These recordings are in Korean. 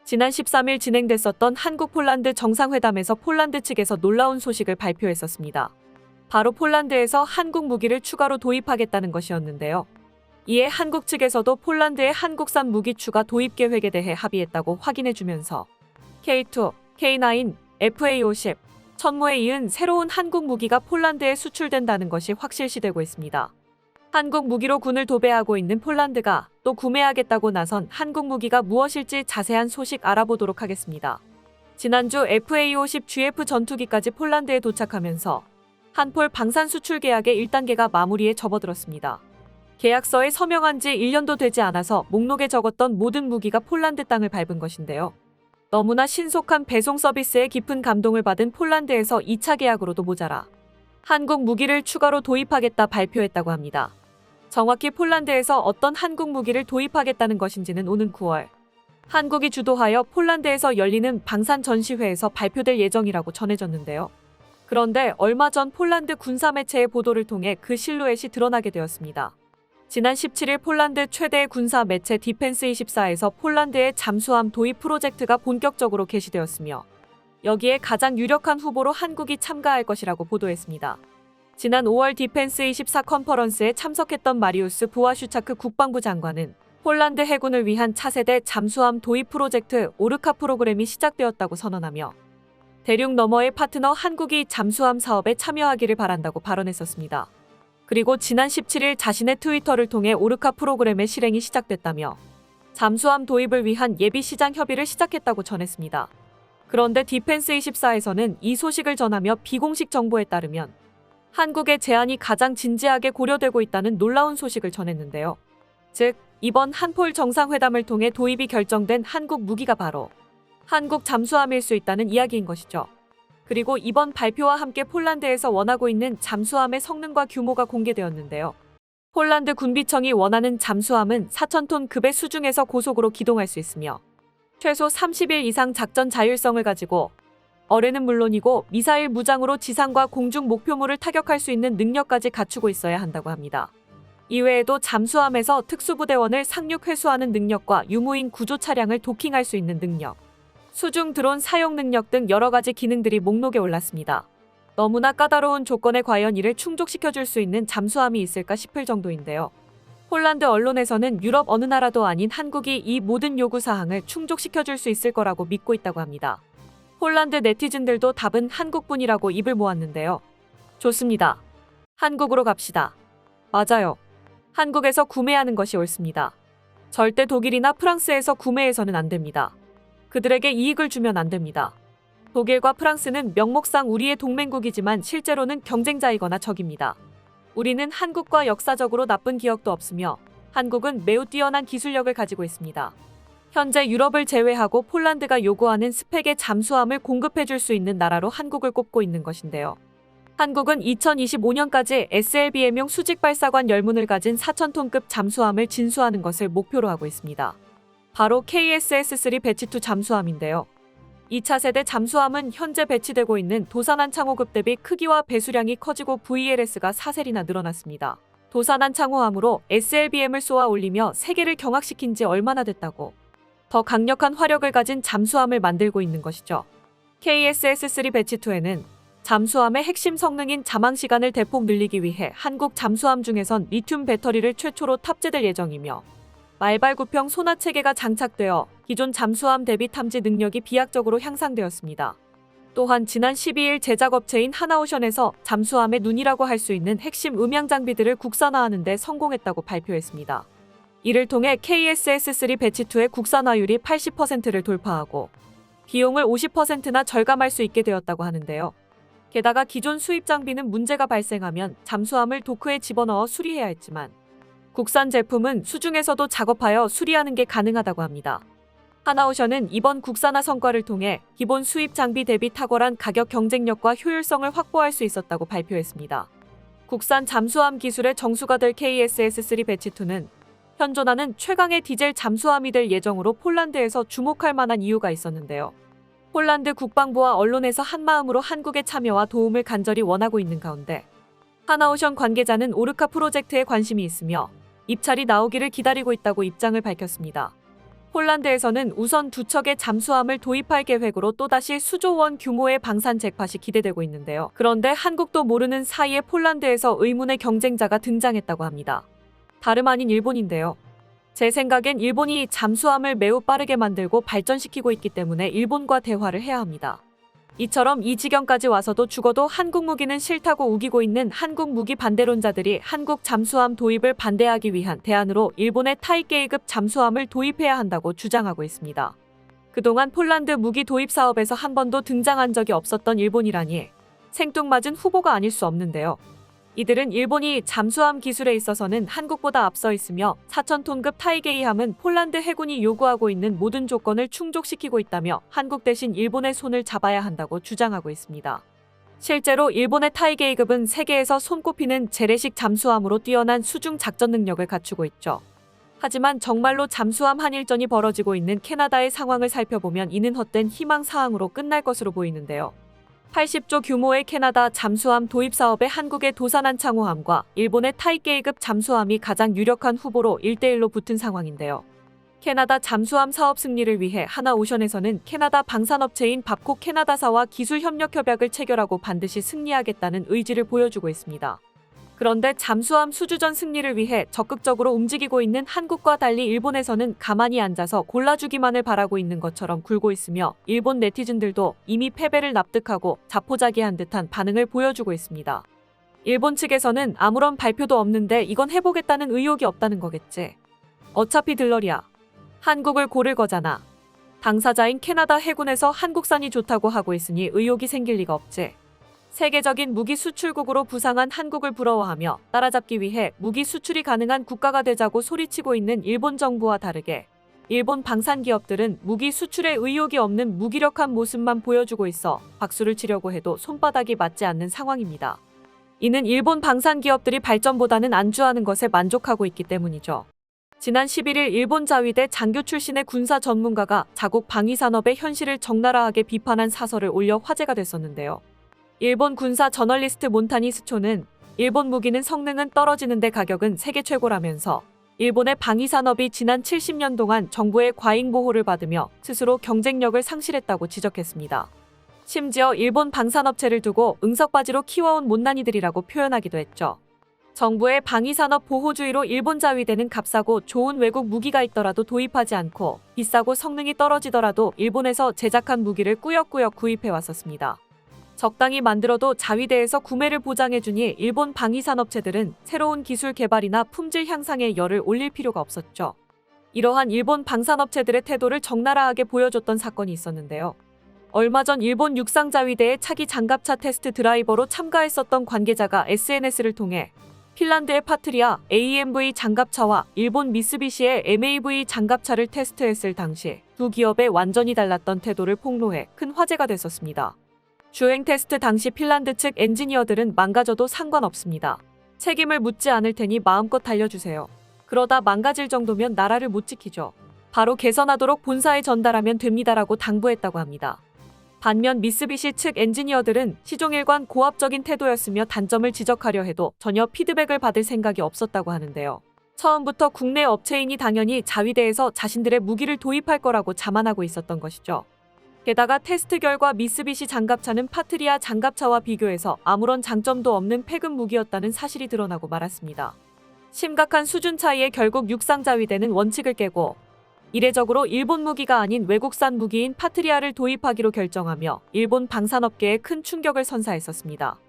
지난 13일 진행됐었던 한국-폴란드 정상회담에서 폴란드 측에서 놀라운 소식을 발표했었습니다. 바로 폴란드에서 한국 무기를 추가로 도입하겠다는 것이었는데요. 이에 한국 측에서도 폴란드의 한국산 무기 추가 도입 계획에 대해 합의했다고 확인해주면서 K2, K9, FA50, 천무에 이은 새로운 한국 무기가 폴란드에 수출된다는 것이 확실시되고 있습니다. 한국 무기로 군을 도배하고 있는 폴란드가 또 구매하겠다고 나선 한국 무기가 무엇일지 자세한 소식 알아보도록 하겠습니다. 지난주 FA50 GF 전투기까지 폴란드에 도착하면서 한폴 방산 수출 계약의 1단계가 마무리에 접어들었습니다. 계약서에 서명한 지 1년도 되지 않아서 목록에 적었던 모든 무기가 폴란드 땅을 밟은 것인데요. 너무나 신속한 배송 서비스에 깊은 감동을 받은 폴란드에서 2차 계약으로도 모자라 한국 무기를 추가로 도입하겠다 발표했다고 합니다. 정확히 폴란드에서 어떤 한국 무기를 도입하겠다는 것인지는 오는 9월 한국이 주도하여 폴란드에서 열리는 방산 전시회에서 발표될 예정이라고 전해졌는데요. 그런데 얼마 전 폴란드 군사매체의 보도를 통해 그 실루엣이 드러나게 되었습니다. 지난 17일 폴란드 최대의 군사 매체 디펜스24에서 폴란드의 잠수함 도입 프로젝트가 본격적으로 게시되었으며 여기에 가장 유력한 후보로 한국이 참가할 것이라고 보도했습니다. 지난 5월 디펜스24 컨퍼런스에 참석했던 마리우스 부와슈차크 국방부 장관은 폴란드 해군을 위한 차세대 잠수함 도입 프로젝트 오르카 프로그램이 시작되었다고 선언하며 대륙 너머의 파트너 한국이 잠수함 사업에 참여하기를 바란다고 발언했었습니다. 그리고 지난 17일 자신의 트위터를 통해 오르카 프로그램의 실행이 시작됐다며 잠수함 도입을 위한 예비 시장 협의를 시작했다고 전했습니다. 그런데 디펜스24에서는 이 소식을 전하며 비공식 정보에 따르면 한국의 제안이 가장 진지하게 고려되고 있다는 놀라운 소식을 전했는데요. 즉, 이번 한폴 정상회담을 통해 도입이 결정된 한국 무기가 바로 한국 잠수함일 수 있다는 이야기인 것이죠. 그리고 이번 발표와 함께 폴란드에서 원하고 있는 잠수함의 성능과 규모가 공개되었는데요. 폴란드 군비청이 원하는 잠수함은 4,000톤 급의 수중에서 고속으로 기동할 수 있으며 최소 30일 이상 작전 자율성을 가지고 어뢰는 물론이고 미사일 무장으로 지상과 공중 목표물을 타격할 수 있는 능력까지 갖추고 있어야 한다고 합니다. 이외에도 잠수함에서 특수부대원을 상륙 회수하는 능력과 유무인 구조 차량을 도킹할 수 있는 능력, 수중 드론 사용 능력 등 여러 가지 기능들이 목록에 올랐습니다. 너무나 까다로운 조건에 과연 이를 충족시켜줄 수 있는 잠수함이 있을까 싶을 정도인데요. 폴란드 언론에서는 유럽 어느 나라도 아닌 한국이 이 모든 요구사항을 충족시켜줄 수 있을 거라고 믿고 있다고 합니다. 폴란드 네티즌들도 답은 한국뿐이라고 입을 모았는데요. 좋습니다. 한국으로 갑시다. 맞아요. 한국에서 구매하는 것이 옳습니다. 절대 독일이나 프랑스에서 구매해서는 안 됩니다. 그들에게 이익을 주면 안 됩니다. 독일과 프랑스는 명목상 우리의 동맹국이지만 실제로는 경쟁자이거나 적입니다. 우리는 한국과 역사적으로 나쁜 기억도 없으며 한국은 매우 뛰어난 기술력을 가지고 있습니다. 현재 유럽을 제외하고 폴란드가 요구하는 스펙의 잠수함을 공급해줄 수 있는 나라로 한국을 꼽고 있는 것인데요. 한국은 2025년까지 SLBM용 수직발사관 열문을 가진 4,000톤급 잠수함을 진수하는 것을 목표로 하고 있습니다. 바로 KSS-3 배치2 잠수함인데요. 2차 세대 잠수함은 현재 배치되고 있는 도산한 창호급 대비 크기와 배수량이 커지고 VLS가 4셀이나 늘어났습니다. 도산한 창호함으로 SLBM을 쏘아 올리며 세계를 경악시킨 지 얼마나 됐다고 더 강력한 화력을 가진 잠수함을 만들고 있는 것이죠. KSS-3 배치2에는 잠수함의 핵심 성능인 잠항시간을 대폭 늘리기 위해 한국 잠수함 중에선 리튬 배터리를 최초로 탑재될 예정이며 말발구평 소나 체계가 장착되어 기존 잠수함 대비 탐지 능력이 비약적으로 향상되었습니다. 또한 지난 12일 제작업체인 하나오션에서 잠수함의 눈이라고 할 수 있는 핵심 음향 장비들을 국산화하는 데 성공했다고 발표했습니다. 이를 통해 KSS-3 배치2의 국산화율이 80%를 돌파하고 비용을 50%나 절감할 수 있게 되었다고 하는데요. 게다가 기존 수입 장비는 문제가 발생하면 잠수함을 도크에 집어넣어 수리해야 했지만 국산 제품은 수중에서도 작업하여 수리하는 게 가능하다고 합니다. 하나오션은 이번 국산화 성과를 통해 기본 수입 장비 대비 탁월한 가격 경쟁력과 효율성을 확보할 수 있었다고 발표했습니다. 국산 잠수함 기술의 정수가 될 KSS-3 배치2는 현존하는 최강의 디젤 잠수함이 될 예정으로 폴란드에서 주목할 만한 이유가 있었는데요. 폴란드 국방부와 언론에서 한마음으로 한국의 참여와 도움을 간절히 원하고 있는 가운데 하나오션 관계자는 오르카 프로젝트에 관심이 있으며 입찰이 나오기를 기다리고 있다고 입장을 밝혔습니다. 폴란드에서는 우선 두 척의 잠수함을 도입할 계획으로 또다시 수조 원 규모의 방산 잭팟이 기대되고 있는데요. 그런데 한국도 모르는 사이에 폴란드에서 의문의 경쟁자가 등장했다고 합니다. 다름 아닌 일본인데요. 제 생각엔 일본이 잠수함을 매우 빠르게 만들고 발전시키고 있기 때문에 일본과 대화를 해야 합니다. 이처럼 이 지경까지 와서도 죽어도 한국 무기는 싫다고 우기고 있는 한국 무기 반대론자들이 한국 잠수함 도입을 반대하기 위한 대안으로 일본의 타이게이급 잠수함을 도입해야 한다고 주장하고 있습니다. 그동안 폴란드 무기 도입 사업에서 한 번도 등장한 적이 없었던 일본이라니 생뚱맞은 후보가 아닐 수 없는데요. 이들은 일본이 잠수함 기술에 있어서는 한국보다 앞서 있으며 4,000톤급 타이게이함은 폴란드 해군이 요구하고 있는 모든 조건을 충족시키고 있다며 한국 대신 일본의 손을 잡아야 한다고 주장하고 있습니다. 실제로 일본의 타이게이급은 세계에서 손꼽히는 재래식 잠수함으로 뛰어난 수중 작전 능력을 갖추고 있죠. 하지만 정말로 잠수함 한일전이 벌어지고 있는 캐나다의 상황을 살펴보면 이는 헛된 희망사항으로 끝날 것으로 보이는데요. 80조 규모의 캐나다 잠수함 도입 사업에 한국의 도산한 창호함과 일본의 타이게이급 잠수함이 가장 유력한 후보로 1대1로 붙은 상황인데요. 캐나다 잠수함 사업 승리를 위해 하나오션에서는 캐나다 방산업체인 밥콕 캐나다사와 기술 협력 협약을 체결하고 반드시 승리하겠다는 의지를 보여주고 있습니다. 그런데 잠수함 수주전 승리를 위해 적극적으로 움직이고 있는 한국과 달리 일본에서는 가만히 앉아서 골라주기만을 바라고 있는 것처럼 굴고 있으며 일본 네티즌들도 이미 패배를 납득하고 자포자기한 듯한 반응을 보여주고 있습니다. 일본 측에서는 아무런 발표도 없는데 이건 해보겠다는 의욕이 없다는 거겠지. 어차피 들러리야. 한국을 고를 거잖아. 당사자인 캐나다 해군에서 한국산이 좋다고 하고 있으니 의욕이 생길 리가 없지. 세계적인 무기 수출국으로 부상한 한국을 부러워하며 따라잡기 위해 무기 수출이 가능한 국가가 되자고 소리치고 있는 일본 정부와 다르게 일본 방산 기업들은 무기 수출에 의욕이 없는 무기력한 모습만 보여주고 있어 박수를 치려고 해도 손바닥이 맞지 않는 상황입니다. 이는 일본 방산 기업들이 발전보다는 안주하는 것에 만족하고 있기 때문이죠. 지난 11일 일본 자위대 장교 출신의 군사 전문가가 자국 방위산업의 현실을 적나라하게 비판한 사설을 올려 화제가 됐었는데요. 일본 군사 저널리스트 몬타니 스초는 일본 무기는 성능은 떨어지는데 가격은 세계 최고라면서 일본의 방위산업이 지난 70년 동안 정부의 과잉 보호를 받으며 스스로 경쟁력을 상실했다고 지적했습니다. 심지어 일본 방산업체를 두고 응석바지로 키워온 못난이들이라고 표현하기도 했죠. 정부의 방위산업 보호주의로 일본 자위대는 값싸고 좋은 외국 무기가 있더라도 도입하지 않고 비싸고 성능이 떨어지더라도 일본에서 제작한 무기를 꾸역꾸역 구입해왔었습니다. 적당히 만들어도 자위대에서 구매를 보장해주니 일본 방위산업체들은 새로운 기술 개발이나 품질 향상에 열을 올릴 필요가 없었죠. 이러한 일본 방산업체들의 태도를 적나라하게 보여줬던 사건이 있었는데요. 얼마 전 일본 육상자위대의 차기 장갑차 테스트 드라이버로 참가했었던 관계자가 SNS를 통해 핀란드의 파트리아 AMV 장갑차와 일본 미쓰비시의 MAV 장갑차를 테스트했을 당시 두 기업의 완전히 달랐던 태도를 폭로해 큰 화제가 됐었습니다. 주행 테스트 당시 핀란드 측 엔지니어들은 망가져도 상관없습니다. 책임을 묻지 않을 테니 마음껏 달려주세요. 그러다 망가질 정도면 나라를 못 지키죠. 바로 개선하도록 본사에 전달하면 됩니다라고 당부했다고 합니다. 반면 미쓰비시 측 엔지니어들은 시종일관 고압적인 태도였으며 단점을 지적하려 해도 전혀 피드백을 받을 생각이 없었다고 하는데요. 처음부터 국내 업체이니 당연히 자위대에서 자신들의 무기를 도입할 거라고 자만하고 있었던 것이죠. 게다가 테스트 결과 미쓰비시 장갑차는 파트리아 장갑차와 비교해서 아무런 장점도 없는 폐급 무기였다는 사실이 드러나고 말았습니다. 심각한 수준 차이에 결국 육상자위대는 원칙을 깨고 이례적으로 일본 무기가 아닌 외국산 무기인 파트리아를 도입하기로 결정하며 일본 방산업계에 큰 충격을 선사했었습니다.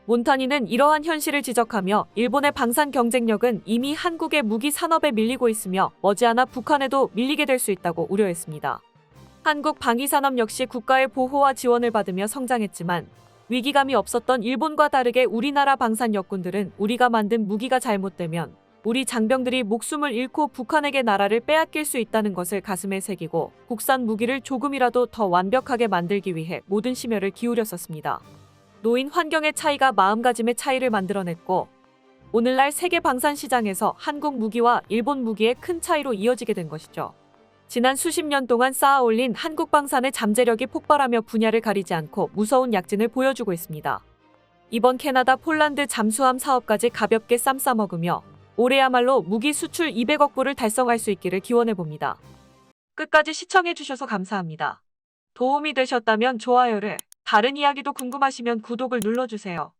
몬타니는 이러한 현실을 지적하며 일본의 방산 경쟁력은 이미 한국의 무기 산업에 밀리고 있으며 머지않아 북한에도 밀리게 될 수 있다고 우려했습니다. 한국 방위산업 역시 국가의 보호와 지원을 받으며 성장했지만 위기감이 없었던 일본과 다르게 우리나라 방산 역군들은 우리가 만든 무기가 잘못되면 우리 장병들이 목숨을 잃고 북한에게 나라를 빼앗길 수 있다는 것을 가슴에 새기고 국산 무기를 조금이라도 더 완벽하게 만들기 위해 모든 심혈을 기울였었습니다. 노인 환경의 차이가 마음가짐의 차이를 만들어냈고 오늘날 세계 방산 시장에서 한국 무기와 일본 무기의 큰 차이로 이어지게 된 것이죠. 지난 수십 년 동안 쌓아올린 한국 방산의 잠재력이 폭발하며 분야를 가리지 않고 무서운 약진을 보여주고 있습니다. 이번 캐나다 폴란드 잠수함 사업까지 가볍게 쌈 싸먹으며 올해야말로 무기 수출 200억 불을 달성할 수 있기를 기원해봅니다. 끝까지 시청해주셔서 감사합니다. 도움이 되셨다면 좋아요를, 다른 이야기도 궁금하시면 구독을 눌러주세요.